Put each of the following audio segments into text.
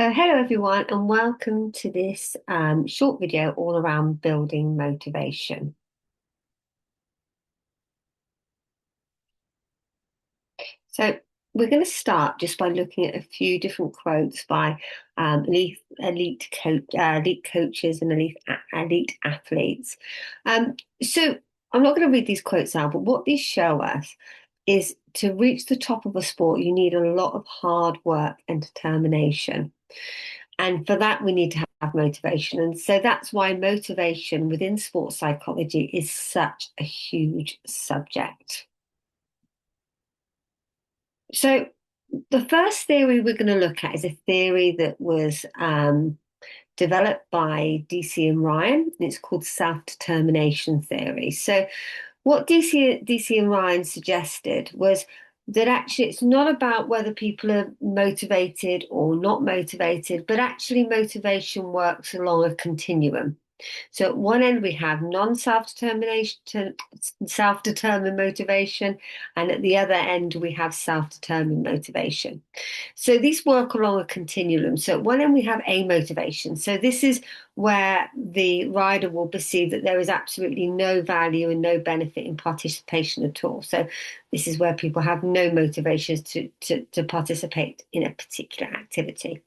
So hello everyone and welcome to this short video all around building motivation. So we're going to start just by looking at a few different quotes by elite coaches and elite athletes. So I'm not going to read these quotes out, but what these show us is to reach the top of a sport, you need a lot of hard work and determination. And for that, we need to have motivation. And so that's why motivation within sports psychology is such a huge subject. So, the first theory we're going to look at is a theory that was developed by DC and Ryan, and it's called self-determination theory. So, what DC and Ryan suggested was that actually it's not about whether people are motivated or not motivated, but actually motivation works along a continuum. So at one end we have non-self-determination, self-determined motivation, and at the other end we have self-determined motivation. So these work along a continuum. So at one end we have a motivation. So this is where the rider will perceive that there is absolutely no value and no benefit in participation at all. So this is where people have no motivations to participate in a particular activity.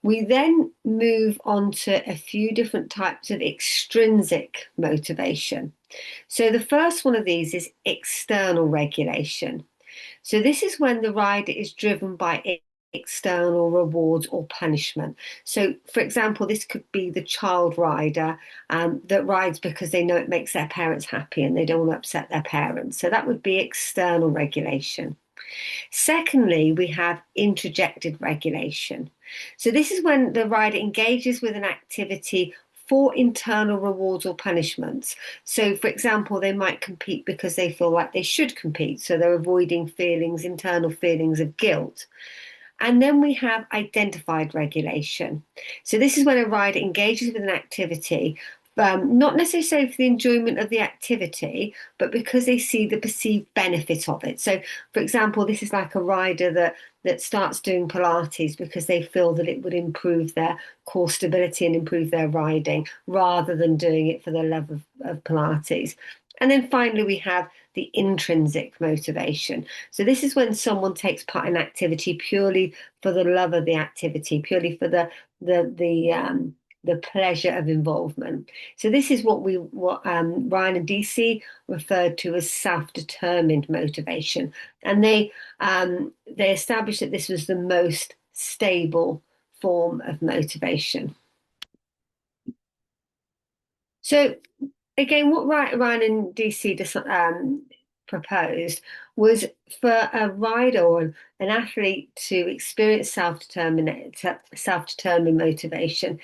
We then move on to a few different types of extrinsic motivation. So the first one of these is external regulation. So this is when the rider is driven by external rewards or punishment. So, for example, this could be the child rider that rides because they know it makes their parents happy and they don't want to upset their parents. So that would be external regulation. Secondly, we have introjected regulation. So this is when the rider engages with an activity for internal rewards or punishments. So, for example, they might compete because they feel like they should compete. So they're avoiding internal feelings of guilt. And then we have identified regulation. So this is when a rider engages with an activity, not necessarily for the enjoyment of the activity, but because they see the perceived benefit of it. So, for example, this is like a rider that starts doing Pilates because they feel that it would improve their core stability and improve their riding, rather than doing it for the love of Pilates. And then finally, we have the intrinsic motivation. So this is when someone takes part in activity purely for the love of the activity, purely for the pleasure of involvement. So this is what Ryan and DC referred to as self-determined motivation, and they established that this was the most stable form of motivation. So again, what Ryan and DC proposed was for a rider or an athlete to experience self-determined motivation,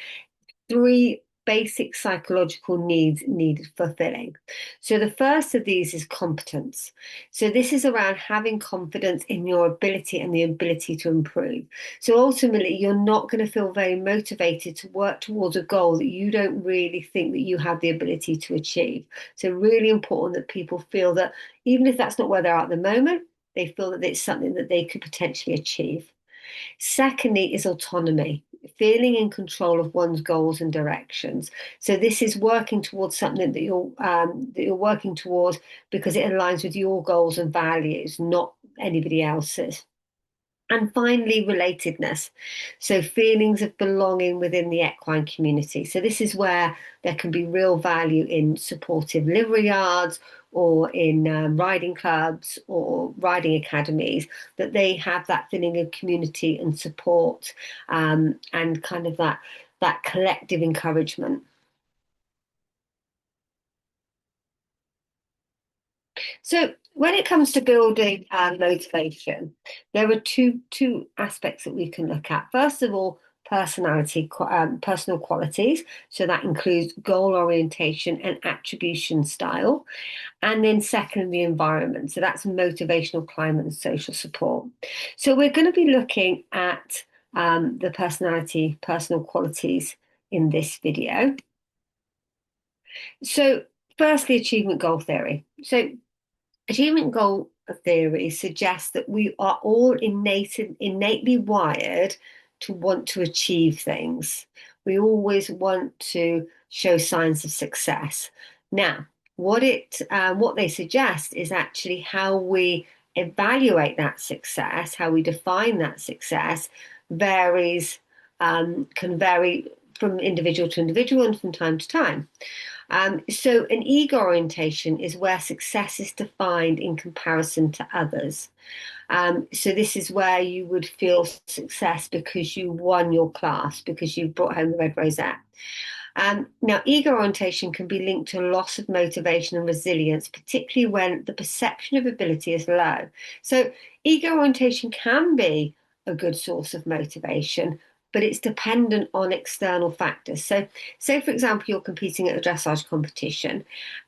three basic psychological needs needed fulfilling. So the first of these is competence. So this is around having confidence in your ability and the ability to improve. So ultimately, you're not going to feel very motivated to work towards a goal that you don't really think that you have the ability to achieve. So really important that people feel that even if that's not where they're at the moment, they feel that it's something that they could potentially achieve. Secondly, is autonomy, feeling in control of one's goals and directions. So this is working towards something that you're working towards because it aligns with your goals and values, not anybody else's. And finally, relatedness. So, feelings of belonging within the equine community. So, this is where there can be real value in supportive livery yards or in riding clubs or riding academies, that they have that feeling of community and support, and kind of that collective encouragement. So when it comes to building motivation, there are two aspects that we can look at. First of all, personal qualities. So that includes goal orientation and attribution style. And then second, the environment. So that's motivational climate and social support. So we're going to be looking at the personal qualities in this video. So firstly, achievement goal theory. So achievement goal theory suggests that we are all innately wired to want to achieve things. We always want to show signs of success. Now, what they suggest is actually how we evaluate that success, how we define that success varies, can vary from individual to individual and from time to time. So an ego orientation is where success is defined in comparison to others. So this is where you would feel success because you won your class, because you brought home the red rosette. Now, ego orientation can be linked to loss of motivation and resilience, particularly when the perception of ability is low. So, ego orientation can be a good source of motivation, but it's dependent on external factors. So, say, for example, you're competing at a dressage competition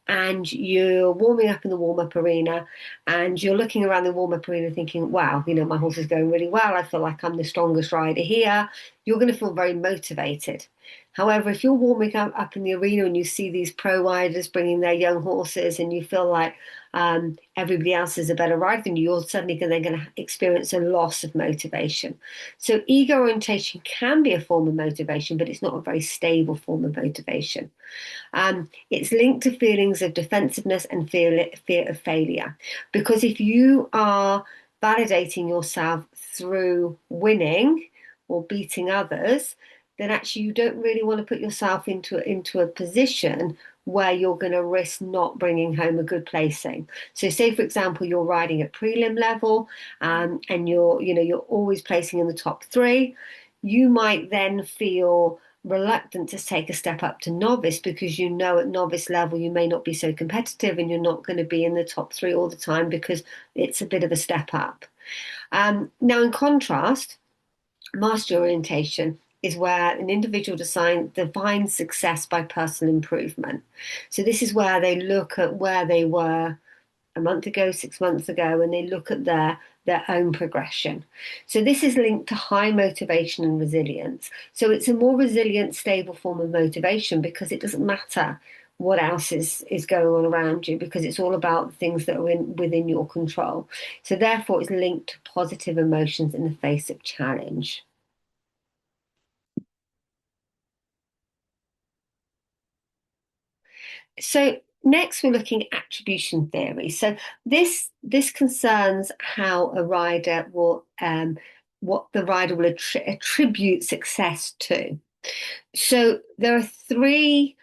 and you're warming up in the warm up arena and you're looking around the warm up arena thinking, wow, my horse is going really well. I feel like I'm the strongest rider here. You're going to feel very motivated. However, if you're warming up in the arena and you see these pro riders bringing their young horses and you feel like everybody else is a better rider than you, you're suddenly going to experience a loss of motivation. So ego orientation can be a form of motivation, but it's not a very stable form of motivation. It's linked to feelings of defensiveness and fear of failure. Because if you are validating yourself through winning or beating others, then actually you don't really want to put yourself into a position where you're going to risk not bringing home a good placing. So, say for example, you're riding at prelim level, and you're always placing in the top three. You might then feel reluctant to take a step up to novice because at novice level you may not be so competitive and you're not going to be in the top three all the time because it's a bit of a step up. Now, in contrast, mastery orientation is where an individual defines success by personal improvement. So this is where they look at where they were a month ago, 6 months ago, and they look at their own progression. So this is linked to high motivation and resilience. So it's a more resilient, stable form of motivation because it doesn't matter what else is going on around you because it's all about the things that are within your control. So therefore, it's linked to positive emotions in the face of challenge. So next we're looking at attribution theory. So this concerns how a rider will what the rider will attribute success to. So there are three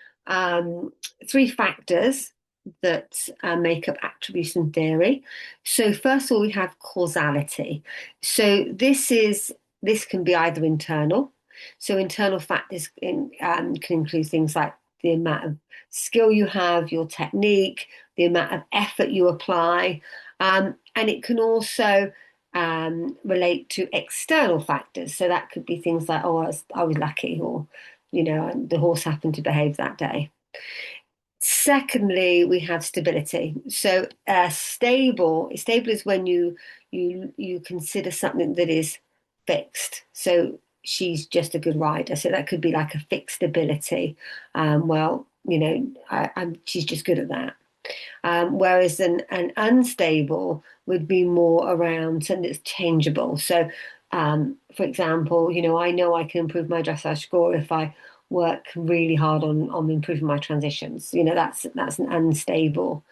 factors that make up attribution theory. So first of all, we have causality. So this can be either internal. So internal factors can include things like the amount of skill you have, your technique, the amount of effort you apply, and it can also relate to external factors. So that could be things like, oh, I was lucky, or the horse happened to behave that day. Secondly, we have stability. So stable is when you consider something that is fixed. So she's just a good rider. So that could be like a fixed ability. Well, she's just good at that. Whereas an unstable would be more around something that's changeable. So, for example, I know I can improve my dressage score if I work really hard on improving my transitions. That's an unstable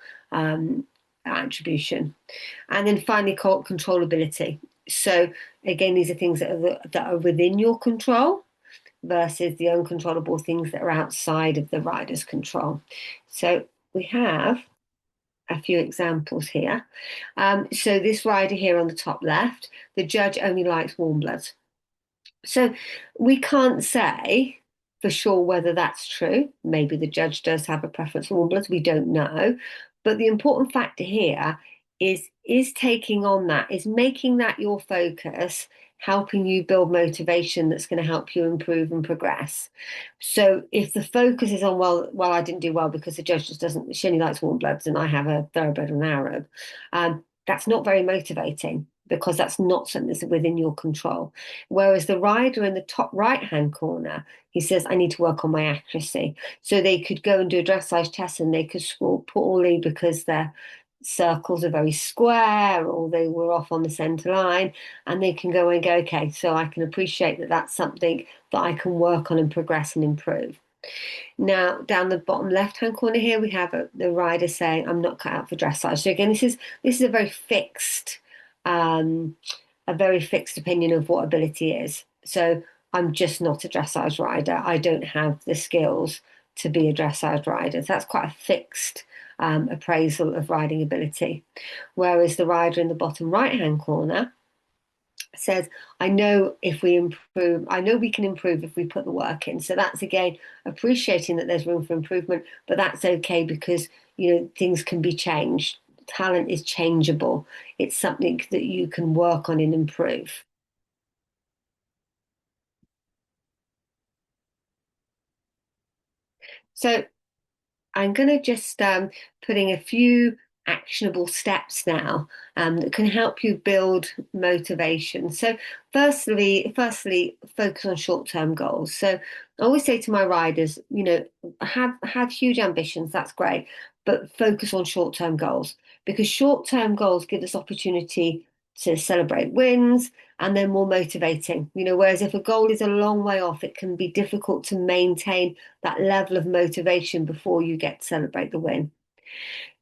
attribution. And then finally, controllability. So again, these are things that are within your control versus the uncontrollable things that are outside of the rider's control. So we have a few examples here. So this rider here on the top left, the judge only likes warm bloods. So we can't say for sure whether that's true. Maybe the judge does have a preference for warm bloods. We don't know. But the important factor here is taking on that, is making that your focus, helping you build motivation that's going to help you improve and progress. So if the focus is on, well, I didn't do well because the judge just doesn't, she only likes warm bloods and I have a thoroughbred and Arab, that's not very motivating because that's not something that's within your control. Whereas the rider in the top right-hand corner, he says, I need to work on my accuracy. So they could go and do a dressage test and they could score poorly because they're circles are very square or they were off on the center line, and they can go and go, okay, so I can appreciate that that's something that I can work on and progress and improve. Now, down the bottom left-hand corner here, we have the rider saying, "I'm not cut out for dressage." So again, this is um, a very fixed opinion of what ability is. So I'm just not a dressage rider. I don't have the skills to be a dressage rider. So that's quite a fixed appraisal of riding ability. Whereas the rider in the bottom right-hand corner says, I know if we improve, I know we can improve if we put the work in. So that's again appreciating that there's room for improvement, but that's okay because things can be changed. Talent is changeable. It's something that you can work on and improve. So I'm going to just putting a few actionable steps now that can help you build motivation. So firstly, focus on short-term goals. So I always say to my riders, have huge ambitions, that's great, but focus on short-term goals because short-term goals give us opportunity to celebrate wins and they're more motivating. Whereas if a goal is a long way off, it can be difficult to maintain that level of motivation before you get to celebrate the win.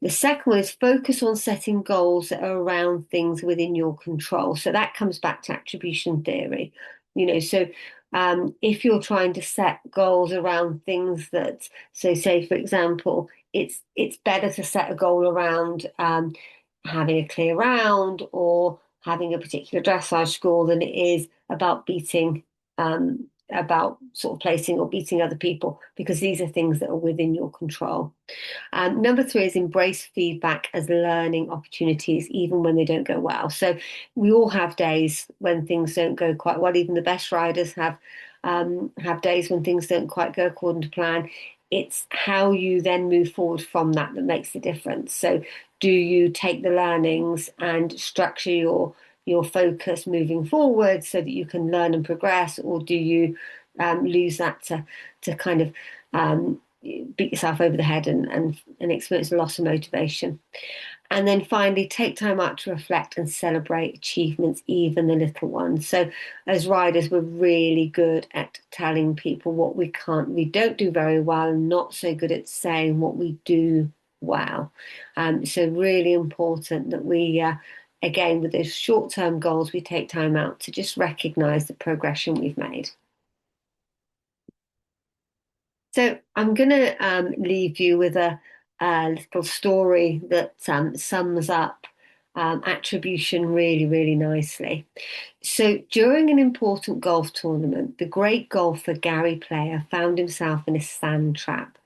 The second one is focus on setting goals that are around things within your control. So that comes back to attribution theory. So if you're trying to set goals around things that, so say for example, it's better to set a goal around having a clear round or having a particular dressage score than it is about about sort of placing or beating other people because these are things that are within your control. Number three is embrace feedback as learning opportunities, even when they don't go well. So we all have days when things don't go quite well. Even the best riders have days when things don't quite go according to plan. It's how you then move forward from that that makes the difference. So do you take the learnings and structure your focus moving forward so that you can learn and progress, or do you lose that to kind of beat yourself over the head and experience a loss of motivation. And then finally, take time out to reflect and celebrate achievements, even the little ones. So, as riders, we're really good at telling people what we don't do very well, and not so good at saying what we do well. So, really important that again, with those short-term goals, we take time out to just recognize the progression we've made. So I'm going to leave you with a little story that sums up attribution really, really nicely. So during an important golf tournament, the great golfer Gary Player found himself in a sand trap.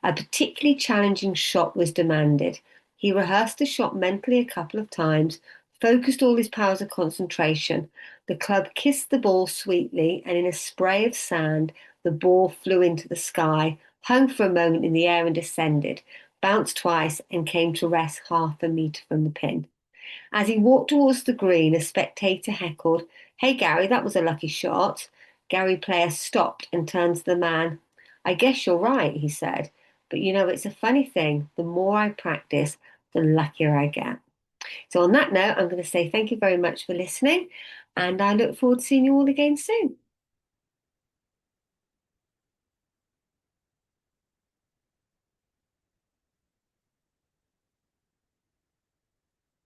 A particularly challenging shot was demanded. He rehearsed the shot mentally a couple of times, focused all his powers of concentration. The club kissed the ball sweetly, and in a spray of sand, the ball flew into the sky, hung for a moment in the air and descended, bounced twice, and came to rest half a metre from the pin. As he walked towards the green, a spectator heckled, "Hey, Gary, that was a lucky shot." Gary Player stopped and turned to the man. "I guess you're right," he said. "But it's a funny thing. The more I practice, the luckier I get." So, on that note, I'm going to say thank you very much for listening, and I look forward to seeing you all again soon.